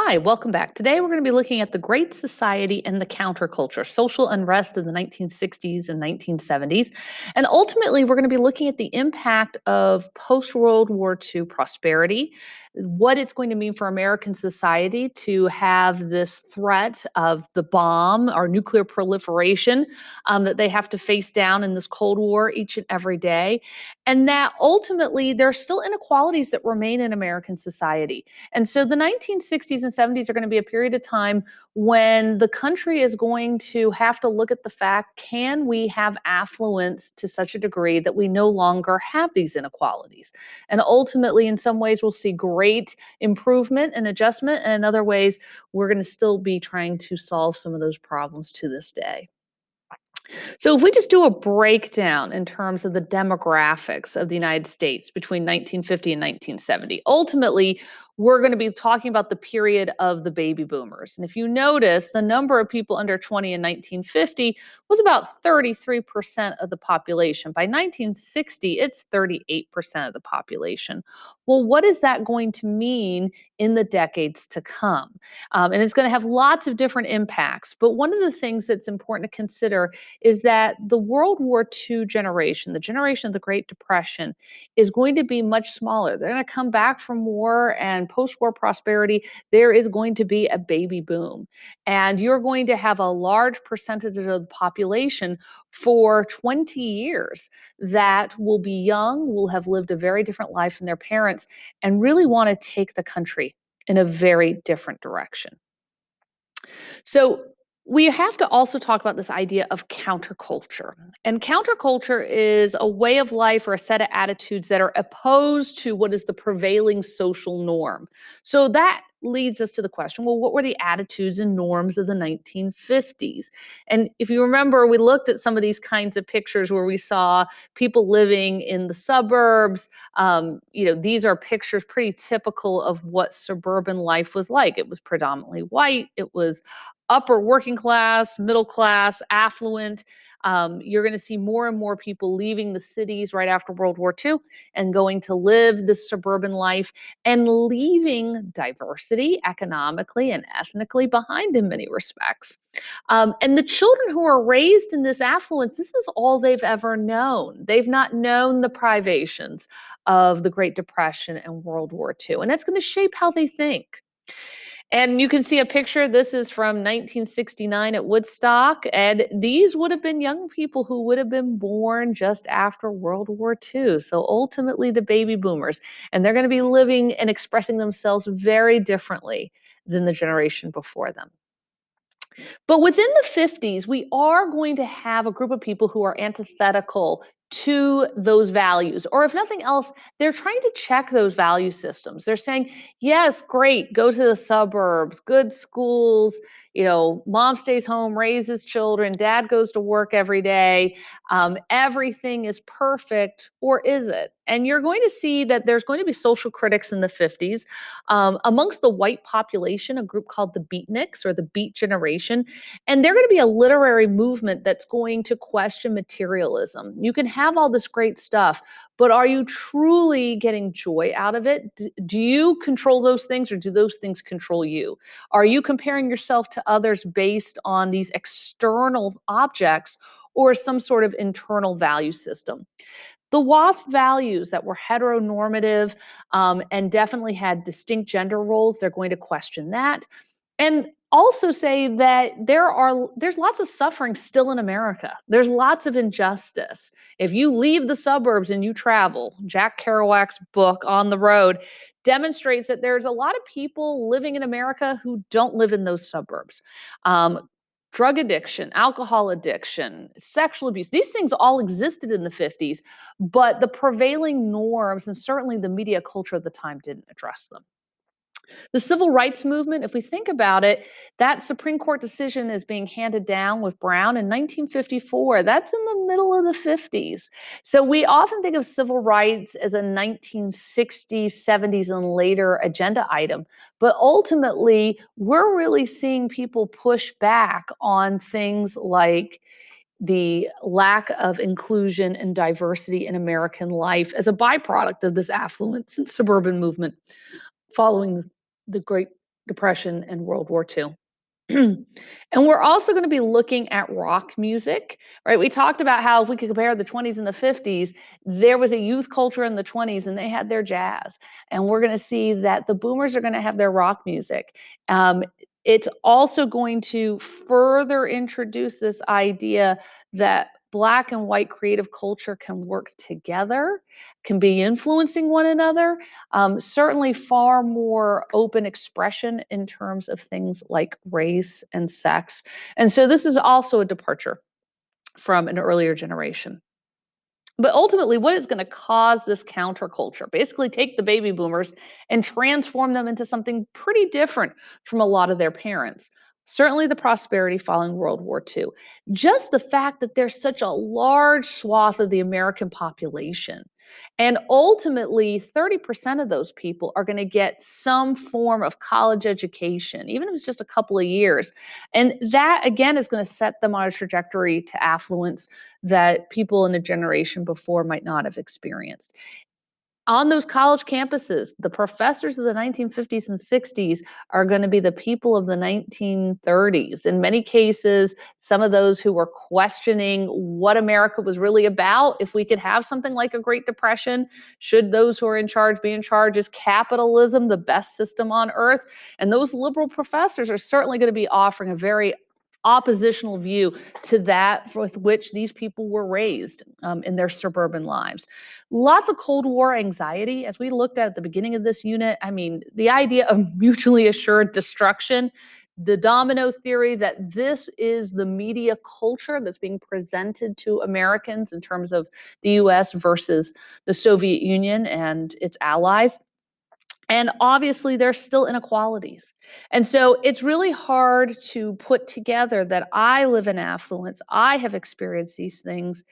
Hi, welcome back. Today we're going to be looking at the Great Society and the counterculture, social unrest in the 1960s and 1970s. And ultimately, we're going to be looking at the impact of post World War II prosperity, what it's going to mean for American society to have this threat of the bomb or nuclear proliferation that they have to face down in this Cold War each and every day. And that ultimately, there are still inequalities that remain in American society. And so the 1960s and 70s are going to be a period of time when the country is going to have to look at the fact, can we have affluence to such a degree that we no longer have these inequalities? And ultimately, in some ways, we'll see great improvement and adjustment. And in other ways, we're going to still be trying to solve some of those problems to this day. So if we just do a breakdown in terms of the demographics of the United States between 1950 and 1970, ultimately, we're going to be talking about the period of the baby boomers. And if you notice, the number of people under 20 in 1950 was about 33% of the population. By 1960, it's 38% of the population. Well, what is that going to mean in the decades to come? And it's going to have lots of different impacts. But one of the things that's important to consider is that the World War II generation, the generation of the Great Depression, is going to be much smaller. They're going to come back from war and post war prosperity. There is going to be a baby boom. And you're going to have a large percentage of the population for 20 years that will be young, will have lived a very different life than their parents, and really want to take the country in a very different direction. So we have to also talk about this idea of counterculture. And counterculture is a way of life or a set of attitudes that are opposed to what is the prevailing social norm. So that leads us to the question, well, what were the attitudes and norms of the 1950s? And if you remember, we looked at some of these kinds of pictures where we saw people living in the suburbs. These are pictures pretty typical of what suburban life was like. It was predominantly white. It was upper working class, middle class, affluent. You're going to see more and more people leaving the cities right after World War II and going to live this suburban life and leaving diversity economically and ethnically behind in many respects. And the children who are raised in this affluence, this is all they've ever known. They've not known the privations of the Great Depression and World War II. And that's going to shape how they think. And you can see a picture. This is from 1969 at Woodstock. And these would have been young people who would have been born just after World War II. So ultimately, the baby boomers. And they're going to be living and expressing themselves very differently than the generation before them. But within the 50s, we are going to have a group of people who are antithetical to those values. Or if nothing else, they're trying to check those value systems. They're saying, yes, great, go to the suburbs, good schools, mom stays home, raises children, dad goes to work every day. Everything is perfect, or is it? And you're going to see that there's going to be social critics in the 50s. Amongst the white population, a group called the Beatniks or the Beat Generation, and they're going to be a literary movement that's going to question materialism. You can have all this great stuff, but are you truly getting joy out of it? Do you control those things or do those things control you? Are you comparing yourself to others based on these external objects or some sort of internal value system? The WASP values that were heteronormative and definitely had distinct gender roles, they're going to question that. And also say that there's lots of suffering still in America. There's lots of injustice. If you leave the suburbs and you travel, Jack Kerouac's book On the Road demonstrates that there's a lot of people living in America who don't live in those suburbs. Um, Drug addiction, alcohol addiction, sexual abuse, these things all existed in the 50s, but the prevailing norms and certainly the media culture of the time didn't address them. The civil rights movement, if we think about it, that Supreme Court decision is being handed down with Brown in 1954. That's in the middle of the 50s. So we often think of civil rights as a 1960s, 70s, and later agenda item. But ultimately, we're really seeing people push back on things like the lack of inclusion and diversity in American life as a byproduct of this affluence and suburban movement following the Great Depression and World War II. And we're also going to be looking at rock music, right? We talked about how if we could compare the 20s and the 50s, there was a youth culture in the 20s and they had their jazz. And we're going to see that the boomers are going to have their rock music. Um, it's also going to further introduce this idea that Black and white creative culture can work together, can be influencing one another, certainly far more open expression in terms of things like race and sex. And so this is also a departure from an earlier generation. But ultimately, what is going to cause this counterculture? Basically, take the baby boomers and transform them into something pretty different from a lot of their parents. Certainly, the prosperity following World War II. Just the fact that there's such a large swath of the American population. And ultimately, 30% of those people are going to get some form of college education, even if it's just a couple of years. And that, again, is going to set them on a trajectory to affluence that people in a generation before might not have experienced. On those college campuses, the professors of the 1950s and 60s are going to be the people of the 1930s. In many cases, some of those who were questioning what America was really about, if we could have something like a Great Depression, should those who are in charge be in charge? Is capitalism the best system on earth? And those liberal professors are certainly going to be offering a very oppositional view to that with which these people were raised in their suburban lives. Lots of Cold War anxiety, as we looked at the beginning of this unit. I mean, the idea of mutually assured destruction, the domino theory that this is the media culture that's being presented to Americans in terms of the US versus the Soviet Union and its allies. And obviously, there's still inequalities. And so it's really hard to put together that I live in affluence, I have experienced these things.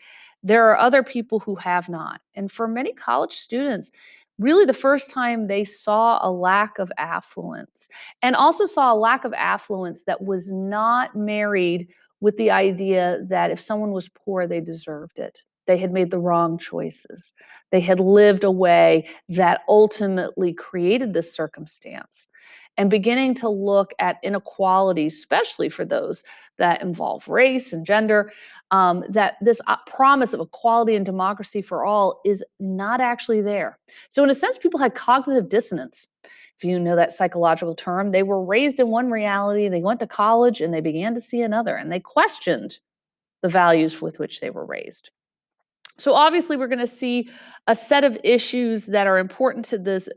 There are other people who have not. And for many college students, really the first time they saw a lack of affluence and also saw a lack of affluence that was not married with the idea that if someone was poor, they deserved it. They had made the wrong choices. They had lived a way that ultimately created this circumstance. And beginning to look at inequalities, especially for those that involve race and gender, that this promise of equality and democracy for all is not actually there. So, in a sense, people had cognitive dissonance. If you know that psychological term, they were raised in one reality, they went to college and they began to see another, and they questioned the values with which they were raised. So obviously, we're going to see a set of issues that are important to this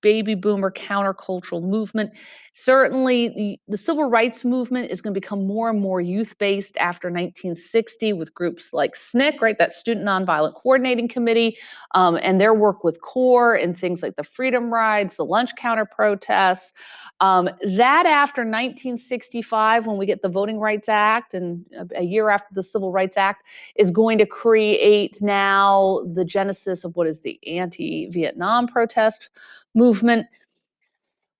baby boomer countercultural movement. Certainly, the civil rights movement is going to become more and more youth based after 1960 with groups like SNCC, right, that Student Nonviolent Coordinating Committee, and their work with CORE and things like the Freedom Rides, the lunch counter protests. That after 1965, when we get the Voting Rights Act, and a year after the Civil Rights Act, is going to create now the genesis of what is the anti-Vietnam protest movement.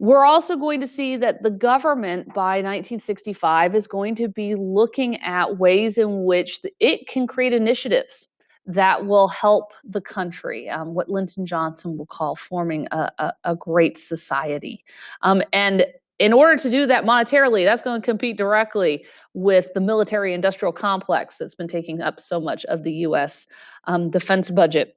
We're also going to see that the government by 1965 is going to be looking at ways in which it can create initiatives that will help the country, what Lyndon Johnson will call forming a great society. And in order to do that monetarily, that's going to compete directly with the military industrial complex that's been taking up so much of the US defense budget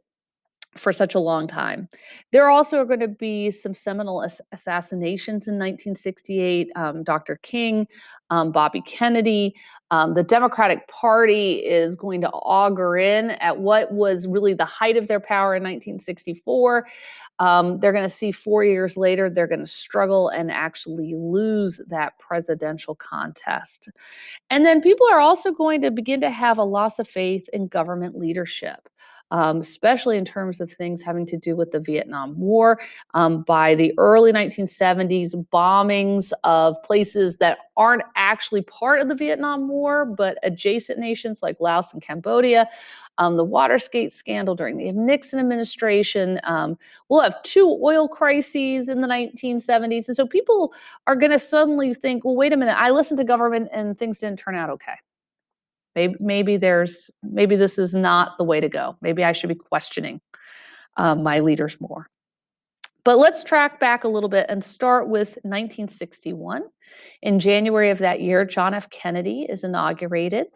for such a long time. There also are going to be some seminal assassinations in 1968. Dr. King, Bobby Kennedy. The Democratic Party is going to augur in at what was really the height of their power in 1964. They're going to see 4 years later, they're going to struggle and actually lose that presidential contest. And then people are also going to begin to have a loss of faith in government leadership, especially in terms of things having to do with the Vietnam War. By the early 1970s, bombings of places that aren't actually part of the Vietnam War, but adjacent nations like Laos and Cambodia. The Watergate scandal during the Nixon administration. We'll have two oil crises in the 1970s. And so people are going to suddenly think, well, wait a minute, I listened to government and things didn't turn out okay. Maybe this is not the way to go. Maybe I should be questioning my leaders more. But let's track back a little bit and start with 1961. In January of that year, John F. Kennedy is inaugurated,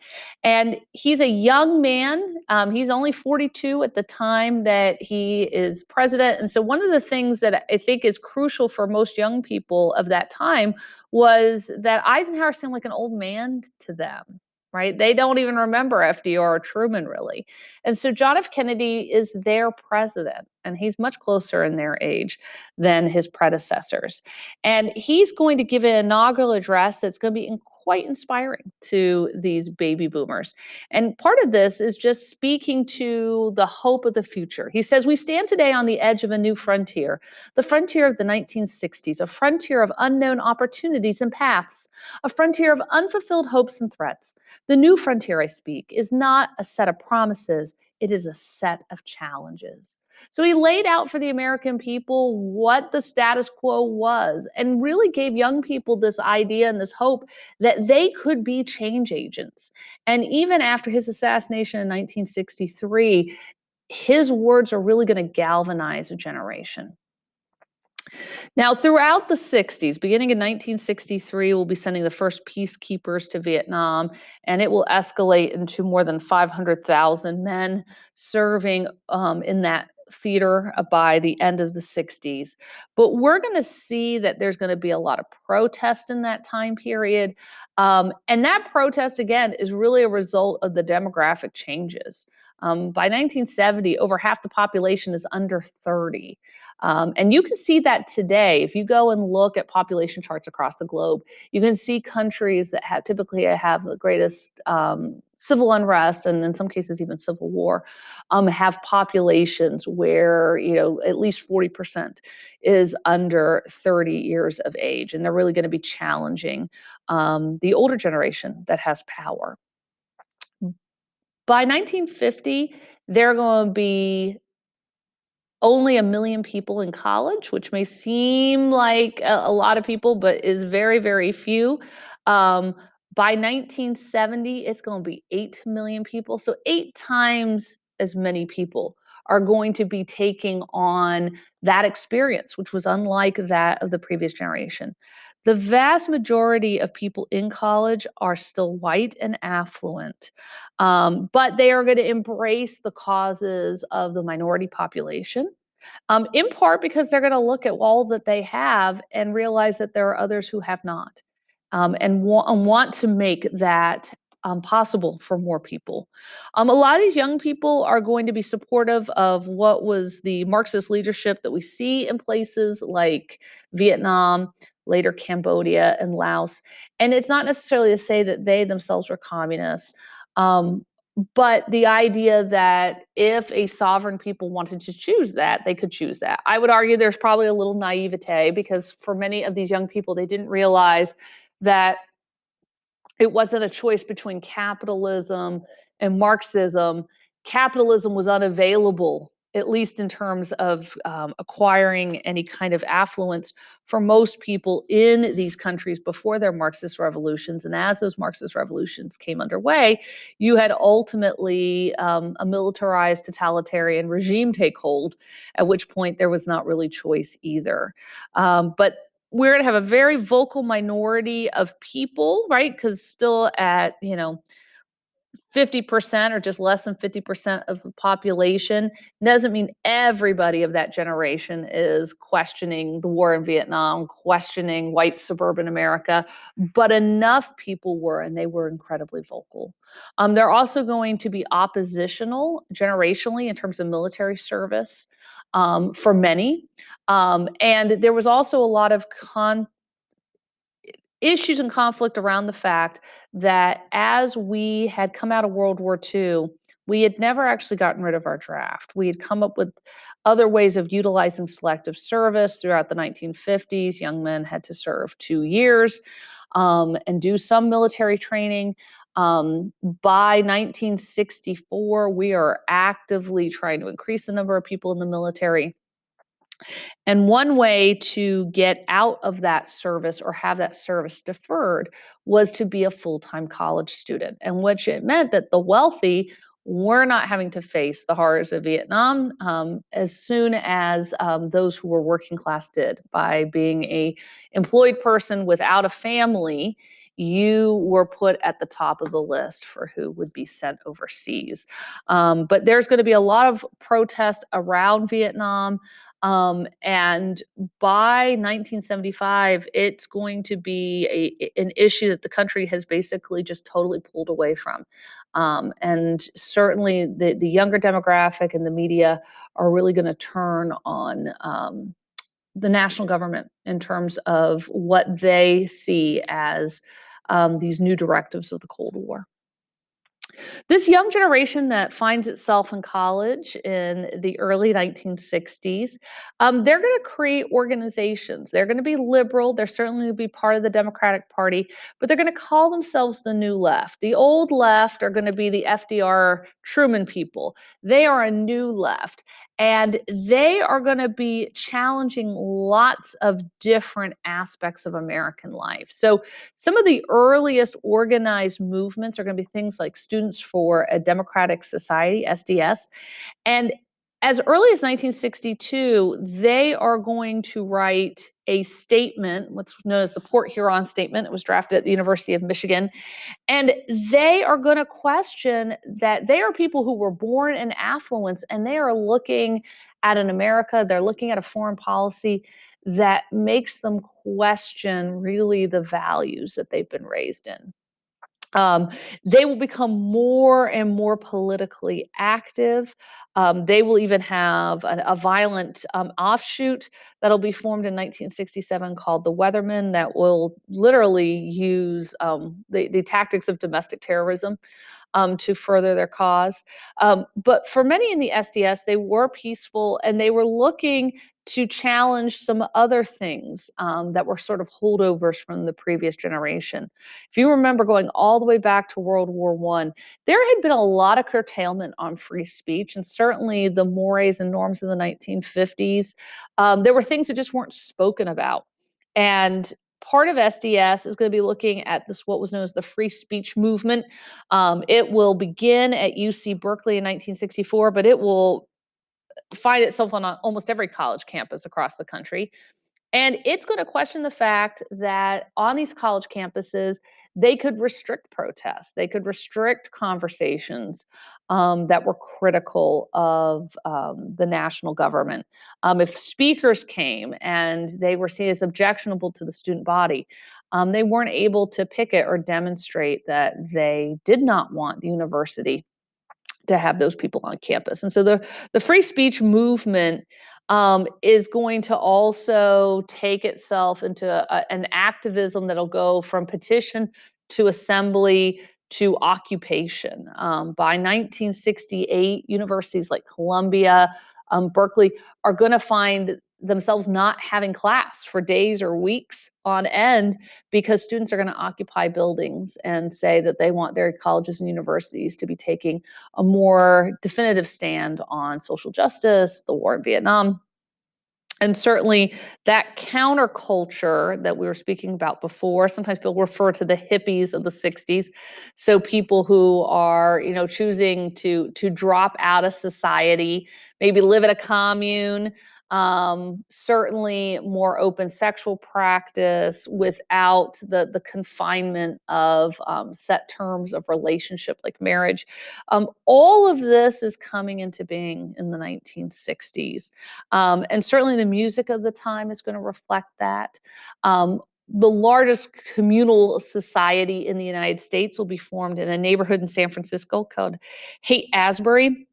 and he's a young man. He's only 42 at the time that he is president. And so, one of the things that I think is crucial for most young people of that time was that Eisenhower seemed like an old man to them. Right? They don't even remember FDR or Truman really. And so John F. Kennedy is their president, and he's much closer in their age than his predecessors. And he's going to give an inaugural address that's going to be quite inspiring to these baby boomers. And part of this is just speaking to the hope of the future. He says, "We stand today on the edge of a new frontier, the frontier of the 1960s, a frontier of unknown opportunities and paths, a frontier of unfulfilled hopes and threats. The new frontier I speak is not a set of promises, it is a set of challenges." So he laid out for the American people what the status quo was and really gave young people this idea and this hope that they could be change agents. And even after his assassination in 1963, his words are really going to galvanize a generation. Now, throughout the 60s, beginning in 1963, we'll be sending the first peacekeepers to Vietnam, and it will escalate into more than 500,000 men serving in that theater by the end of the 60s. But we're going to see that there's going to be a lot of protest in that time period. And that protest, again, is really a result of the demographic changes. By 1970, over half the population is under 30. And you can see that today. If you go and look at population charts across the globe, you can see countries that have typically have the greatest civil unrest, and in some cases even civil war, have populations where at least 40% is under 30 years of age, and they're really going to be challenging the older generation that has power. By 1950, they're going to be only 1 million people in college, which may seem like a lot of people, but is very, very few. Um, by 1970, it's going to be 8 million people. So 8 times as many people are going to be taking on that experience, which was unlike that of the previous generation. The vast majority of people in college are still white and affluent, but they are going to embrace the causes of the minority population, in part because they're going to look at all that they have and realize that there are others who have not, and want to make that possible for more people. A lot of these young people are going to be supportive of what was the Marxist leadership that we see in places like Vietnam, later Cambodia and Laos. And it's not necessarily to say that they themselves were communists. Um, but the idea that if a sovereign people wanted to choose that, they could choose that. I would argue there's probably a little naivete because for many of these young people, they didn't realize that it wasn't a choice between capitalism and Marxism. Capitalism was unavailable, at least in terms of acquiring any kind of affluence for most people in these countries before their Marxist revolutions. And as those Marxist revolutions came underway, you had ultimately a militarized totalitarian regime take hold, at which point there was not really choice either. But we're going to have a very vocal minority of people, right? Because still at 50% or just less than 50% of the population doesn't mean everybody of that generation is questioning the war in Vietnam, questioning white suburban America, but enough people were, and they were incredibly vocal. They're also going to be oppositional generationally in terms of military service, for many. And there was also a lot of issues and conflict around the fact that as we had come out of World War II, we had never actually gotten rid of our draft. We had come up with other ways of utilizing selective service throughout the 1950s. Young men had to serve 2 years and do some military training. By 1964, we are actively trying to increase the number of people in the military. And one way to get out of that service or have that service deferred was to be a full-time college student, and which it meant that the wealthy were not having to face the horrors of Vietnam as soon as those who were working class did. By being a employed person without a family, you were put at the top of the list for who would be sent overseas. But there's going to be a lot of protest around Vietnam. And by 1975, it's going to be an issue that the country has basically just totally pulled away from. And certainly the younger demographic and the media are really going to turn on the national government in terms of what they see as these new directives of the Cold War. This young generation that finds itself in college in the early 1960s, they're going to create organizations. They're going to be liberal. They're certainly going to be part of the Democratic Party, but they're going to call themselves the New Left. The old left are going to be the FDR Truman people. They are a new left. And they are going to be challenging lots of different aspects of American life. So, some of the earliest organized movements are going to be things like Students for a Democratic Society, SDS. And as early as 1962, they are going to write a statement, what's known as the Port Huron Statement. It was drafted at the University of Michigan. And they are going to question that they are people who were born in affluence and they are looking at an America, they're looking at a foreign policy that makes them question really the values that they've been raised in. Um, they will become more and more politically active. They will even have a violent offshoot that'll be formed in 1967 called the Weathermen that will literally use the tactics of domestic terrorism to further their cause. But for many in the SDS, they were peaceful and they were looking to challenge some other things that were sort of holdovers from the previous generation. If you remember going all the way back to World War I, there had been a lot of curtailment on free speech, and certainly the mores and norms of the 1950s. There were things that just weren't spoken about. And part of SDS is going to be looking at this, what was known as the free speech movement. It will begin at UC Berkeley in 1964, but it will find itself on almost every college campus across the country. And it's going to question the fact that on these college campuses, they could restrict protests, they could restrict conversations that were critical of the national government. If speakers came and they were seen as objectionable to the student body, they weren't able to picket or demonstrate that they did not want the university to have those people on campus. And so the free speech movement is going to also take itself into an activism that'll go from petition to assembly to occupation. By 1968, universities like Columbia, Berkeley are going to find themselves not having class for days or weeks on end because students are going to occupy buildings and say that they want their colleges and universities to be taking a more definitive stand on social justice, the war in Vietnam, and certainly that counterculture that we were speaking about before. Sometimes people refer to the hippies of the 60s. So people who are, choosing to drop out of society, maybe live in a commune, certainly more open sexual practice without the confinement of set terms of relationship like marriage. All of this is coming into being in the 1960s. And certainly the music of the time is going to reflect that. The largest communal society in the United States will be formed in a neighborhood in San Francisco called Haight Asbury.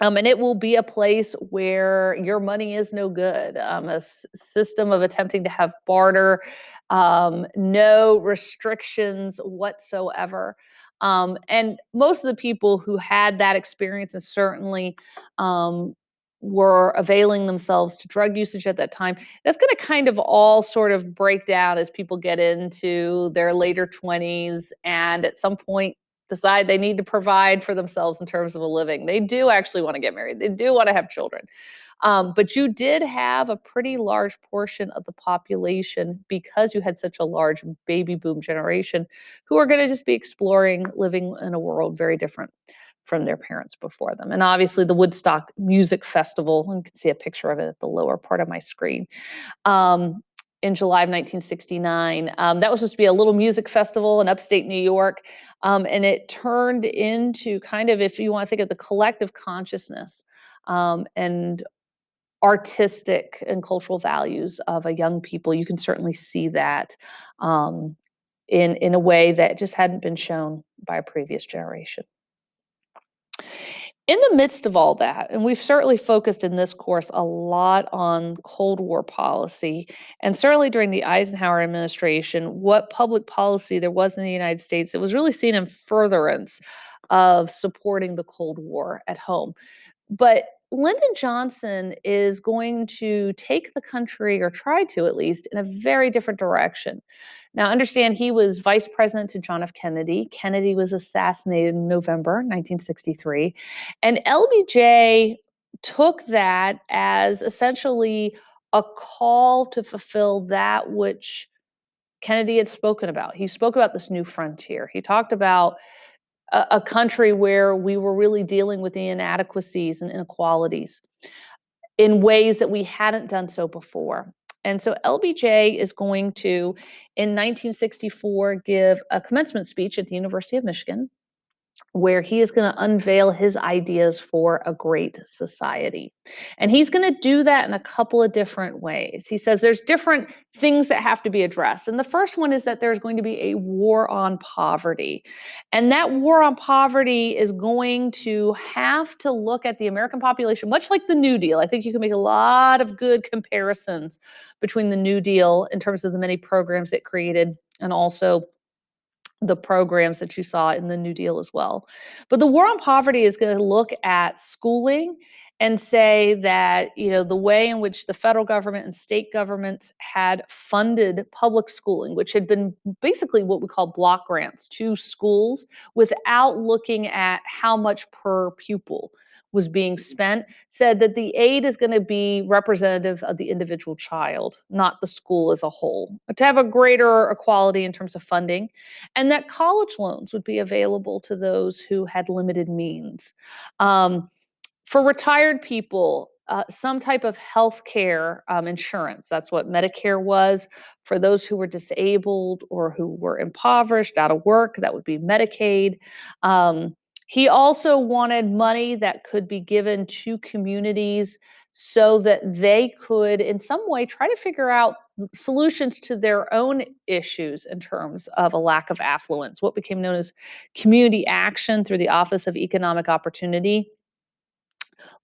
And it will be a place where your money is no good. System of attempting to have barter, no restrictions whatsoever. And most of the people who had that experience and certainly were availing themselves to drug usage at that time, that's going to kind of all sort of break down as people get into their later 20s and at some point decide they need to provide for themselves in terms of a living. They do actually want to get married. They do want to have children. But you did have a pretty large portion of the population because you had such a large baby boom generation who are going to just be exploring living in a world very different. from their parents before them. And obviously, the Woodstock Music Festival, and you can see a picture of it at the lower part of my screen, um, in July of 1969. That was supposed to be a little music festival in upstate New York. And it turned into kind of, if you want to think of the collective consciousness and artistic and cultural values of a young people, you can certainly see that um, in a way that just hadn't been shown by a previous generation. In the midst of all that, and we've certainly focused in this course a lot on Cold War policy, and certainly during the Eisenhower administration, what public policy there was in the United States, it was really seen in furtherance of supporting the Cold War at home. But Lyndon Johnson is going to take the country, or try to at least, in a very different direction. Now, understand he was vice president to John F. Kennedy. Kennedy was assassinated in November 1963. And LBJ took that as essentially a call to fulfill that which Kennedy had spoken about. He spoke about this new frontier. He talked about a country where we were really dealing with the inadequacies and inequalities in ways that we hadn't done so before. And so LBJ is going to, in 1964, give a commencement speech at the University of Michigan, where he is going to unveil his ideas for a great society. And he's going to do that in a couple of different ways. He says there's different things that have to be addressed. And the first one is that there's going to be a war on poverty. And that war on poverty is going to have to look at the American population, much like the New Deal. I think you can make a lot of good comparisons between the New Deal in terms of the many programs it created, and also the programs that you saw in the New Deal as well. But the war on poverty is going to look at schooling and say that, the way in which the federal government and state governments had funded public schooling, which had been basically what we call block grants to schools, without looking at how much per pupil was being spent, said that the aid is going to be representative of the individual child, not the school as a whole, to have a greater equality in terms of funding, and that college loans would be available to those who had limited means. Um, for retired people, some type of health care insurance. That's what Medicare was. For those who were disabled or who were impoverished, out of work, that would be Medicaid. Um, he also wanted money that could be given to communities so that they could, in some way, try to figure out solutions to their own issues in terms of a lack of affluence, what became known as community action through the Office of Economic Opportunity.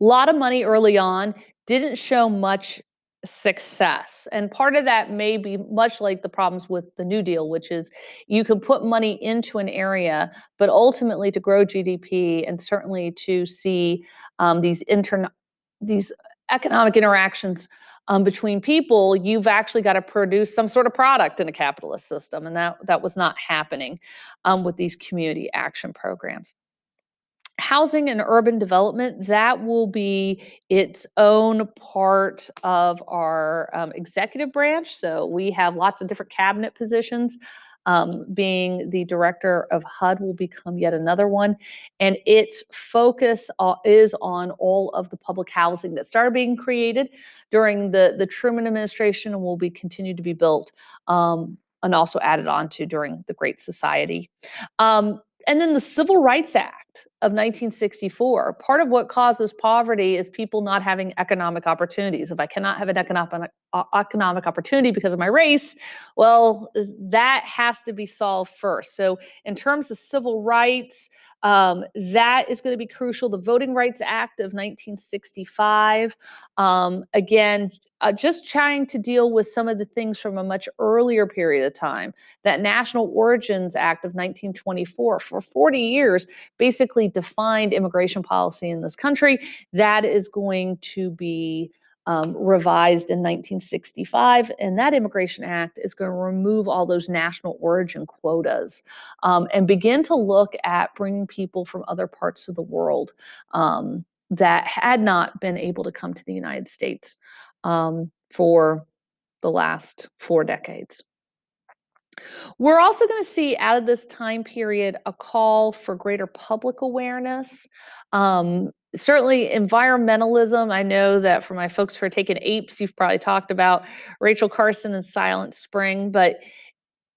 Lot of money early on, didn't show much success. And part of that may be much like the problems with the New Deal, which is you can put money into an area, but ultimately to grow GDP and certainly to see these economic interactions between people, you've actually got to produce some sort of product in a capitalist system, and that was not happening with these community action programs. Housing and urban development, that will be its own part of our executive branch. So we have lots of different cabinet positions. Being the director of HUD will become yet another one. And its focus is on all of the public housing that started being created during the Truman administration and will be continued to be built, and also added on to during the Great Society. And then the Civil Rights Act of 1964. Part of what causes poverty is people not having economic opportunities. If I cannot have an economic opportunity because of my race, well, that has to be solved first. So, in terms of civil rights, that is going to be crucial. The Voting Rights Act of 1965, again, just trying to deal with some of the things from a much earlier period of time. That National Origins Act of 1924, for 40 years, basically defined immigration policy in this country. That is going to be revised in 1965, and that Immigration Act is going to remove all those national origin quotas, and begin to look at bringing people from other parts of the world that had not been able to come to the United States for the last 4 decades. We're also going to see out of this time period a call for greater public awareness. Certainly, environmentalism. I know that for my folks who are taking apes, you've probably talked about Rachel Carson and Silent Spring, but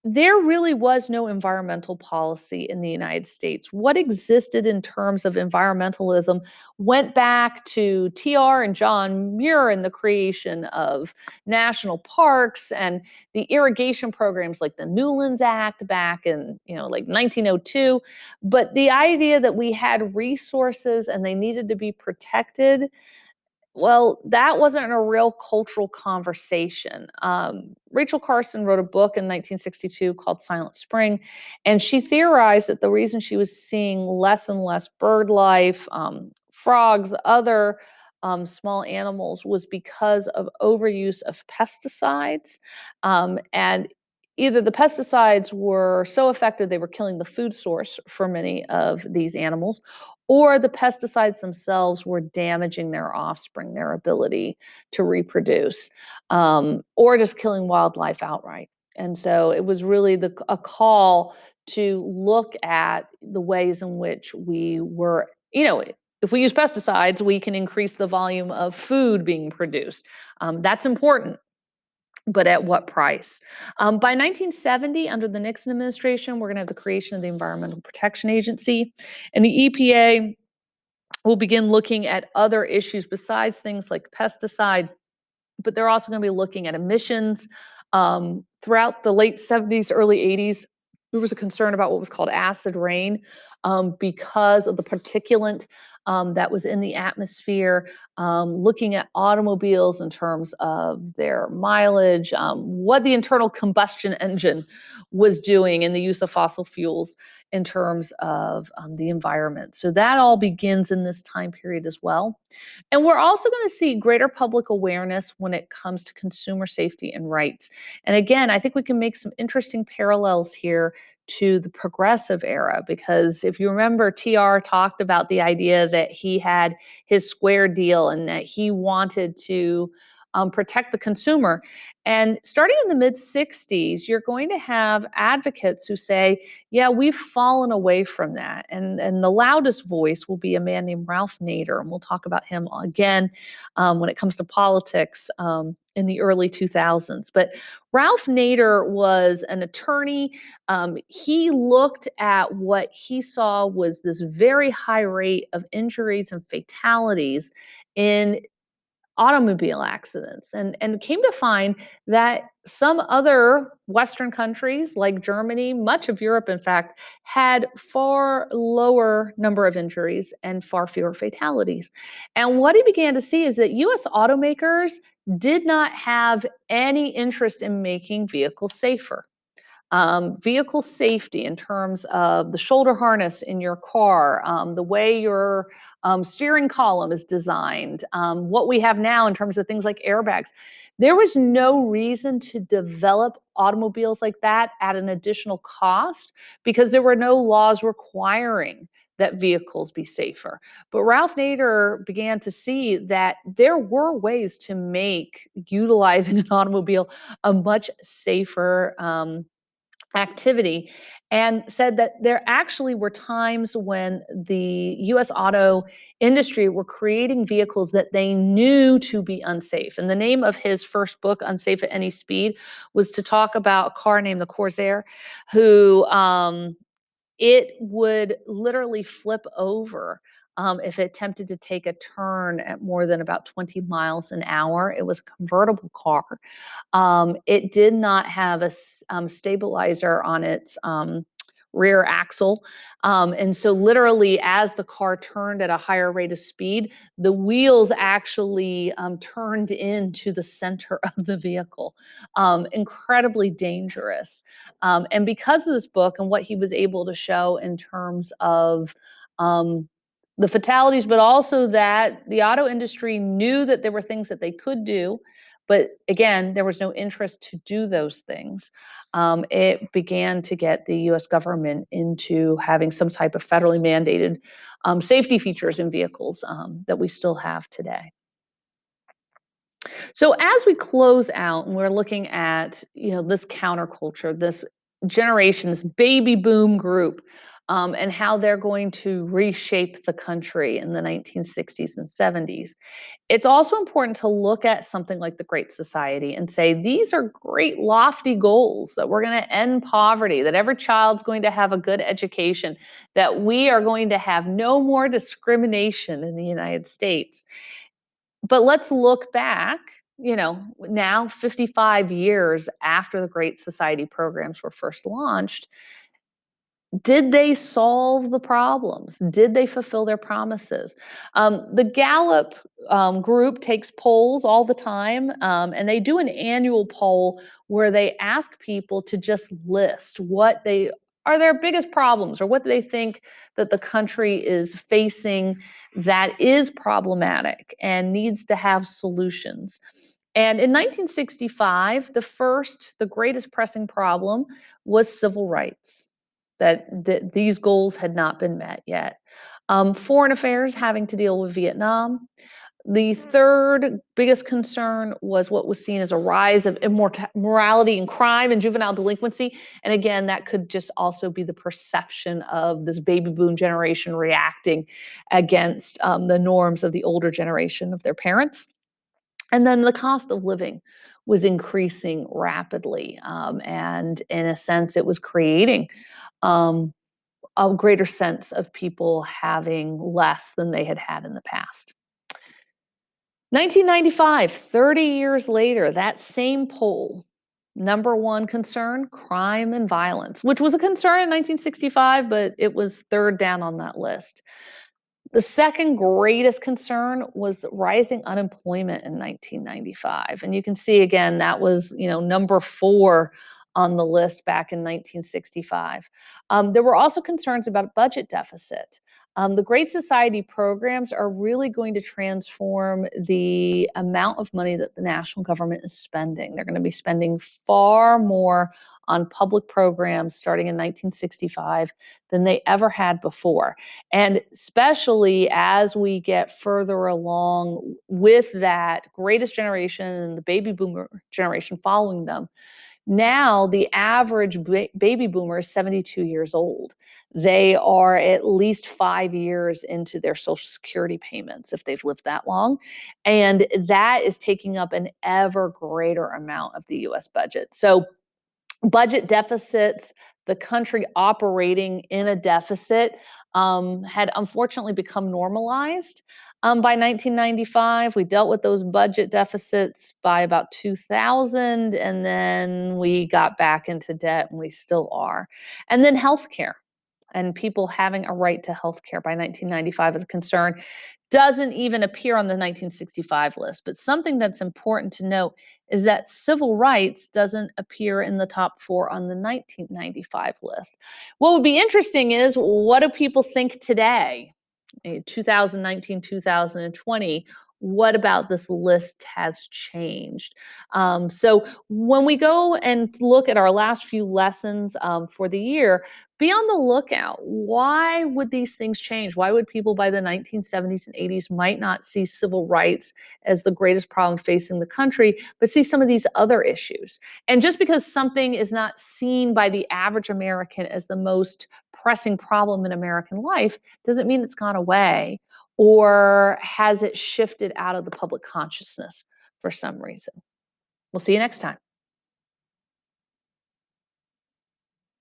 there really was no environmental policy in the United States. What existed in terms of environmentalism went back to TR and John Muir and the creation of national parks and the irrigation programs like the Newlands Act back in, like 1902. But the idea that we had resources and they needed to be protected, well, that wasn't a real cultural conversation. Rachel Carson wrote a book in 1962 called Silent Spring, and she theorized that the reason she was seeing less and less bird life, frogs, other small animals, was because of overuse of pesticides. And either the pesticides were so effective they were killing the food source for many of these animals, or the pesticides themselves were damaging their offspring, their ability to reproduce, or just killing wildlife outright. And so it was really a call to look at the ways in which we were, if we use pesticides, we can increase the volume of food being produced. That's important, but at what price? By 1970, under the Nixon administration, we're going to have the creation of the Environmental Protection Agency, and the EPA will begin looking at other issues besides things like pesticide, but they're also going to be looking at emissions. Throughout the late 70s, early 80s, there was a concern about what was called acid rain because of the particulate that was in the atmosphere, looking at automobiles in terms of their mileage, what the internal combustion engine was doing, and the use of fossil fuels in terms of the environment. So that all begins in this time period as well. And we're also going to see greater public awareness when it comes to consumer safety and rights. And again, I think we can make some interesting parallels here to the progressive era, because if you remember, TR talked about the idea that he had his square deal and that he wanted to protect the consumer. And starting in the mid 60s, you're going to have advocates who say, yeah, we've fallen away from that. And the loudest voice will be a man named Ralph Nader. And we'll talk about him again when it comes to politics in the early 2000s. But Ralph Nader was an attorney. He looked at what he saw was this very high rate of injuries and fatalities in automobile accidents, and came to find that some other Western countries like Germany, much of Europe, in fact, had far lower number of injuries and far fewer fatalities. And what he began to see is that US automakers did not have any interest in making vehicles safer. Vehicle safety in terms of the shoulder harness in your car, the way your steering column is designed, what we have now in terms of things like airbags. There was no reason to develop automobiles like that at an additional cost because there were no laws requiring that vehicles be safer. But Ralph Nader began to see that there were ways to make utilizing an automobile a much safer activity, and said that there actually were times when the US auto industry were creating vehicles that they knew to be unsafe. And the name of his first book, Unsafe at Any Speed, was to talk about a car named the Corsair, who it would literally flip over if it attempted to take a turn at more than about 20 miles an hour. It was a convertible car. It did not have a stabilizer on its rear axle. And so, literally, as the car turned at a higher rate of speed, the wheels actually turned into the center of the vehicle. Incredibly dangerous. And because of this book and what he was able to show in terms of um, the fatalities, but also that the auto industry knew that there were things that they could do, but again, there was no interest to do those things. It began to get the US government into having some type of federally mandated safety features in vehicles that we still have today. So as we close out and we're looking at, this counterculture, this generations, baby boom group, and how they're going to reshape the country in the 1960s and 70s. It's also important to look at something like the Great Society and say, these are great, lofty goals that we're going to end poverty, that every child's going to have a good education, that we are going to have no more discrimination in the United States. But let's look back, now 55 years after the Great Society programs were first launched, did they solve the problems? Did they fulfill their promises? The Gallup group takes polls all the time, and they do an annual poll where they ask people to just list what they are their biggest problems or what they think that the country is facing that is problematic and needs to have solutions. And in 1965, the greatest pressing problem was civil rights, that these goals had not been met yet. Foreign affairs, having to deal with Vietnam. The third biggest concern was what was seen as a rise of immorality and crime and juvenile delinquency. And again, that could just also be the perception of this baby boom generation reacting against the norms of the older generation of their parents. And then the cost of living was increasing rapidly. And in a sense, it was creating um, a greater sense of people having less than they had had in the past. 1995, 30 years later, that same poll, number one concern, crime and violence, which was a concern in 1965, but it was third down on that list. The second greatest concern was rising unemployment in 1995. And you can see again, that was, number four on the list back in 1965. There were also concerns about budget deficit. The Great Society programs are really going to transform the amount of money that the national government is spending. They're going to be spending far more on public programs starting in 1965 than they ever had before. And especially as we get further along with that greatest generation and the baby boomer generation following them, now the average baby boomer is 72 years old. They are at least 5 years into their Social Security payments if they've lived that long. And that is taking up an ever greater amount of the US budget. So budget deficits, the country operating in a deficit, had unfortunately become normalized. By 1995, we dealt with those budget deficits by about 2000, and then we got back into debt, and we still are. And then healthcare and people having a right to healthcare by 1995 is a concern. Doesn't even appear on the 1965 list. But something that's important to note is that civil rights doesn't appear in the top four on the 1995 list. What would be interesting is what do people think today, 2019, 2020? What about this list has changed? So when we go and look at our last few lessons for the year, be on the lookout. Why would these things change? Why would people by the 1970s and 80s might not see civil rights as the greatest problem facing the country, but see some of these other issues? And just because something is not seen by the average American as the most pressing problem in American life doesn't mean it's gone away or has it shifted out of the public consciousness for some reason. We'll see you next time.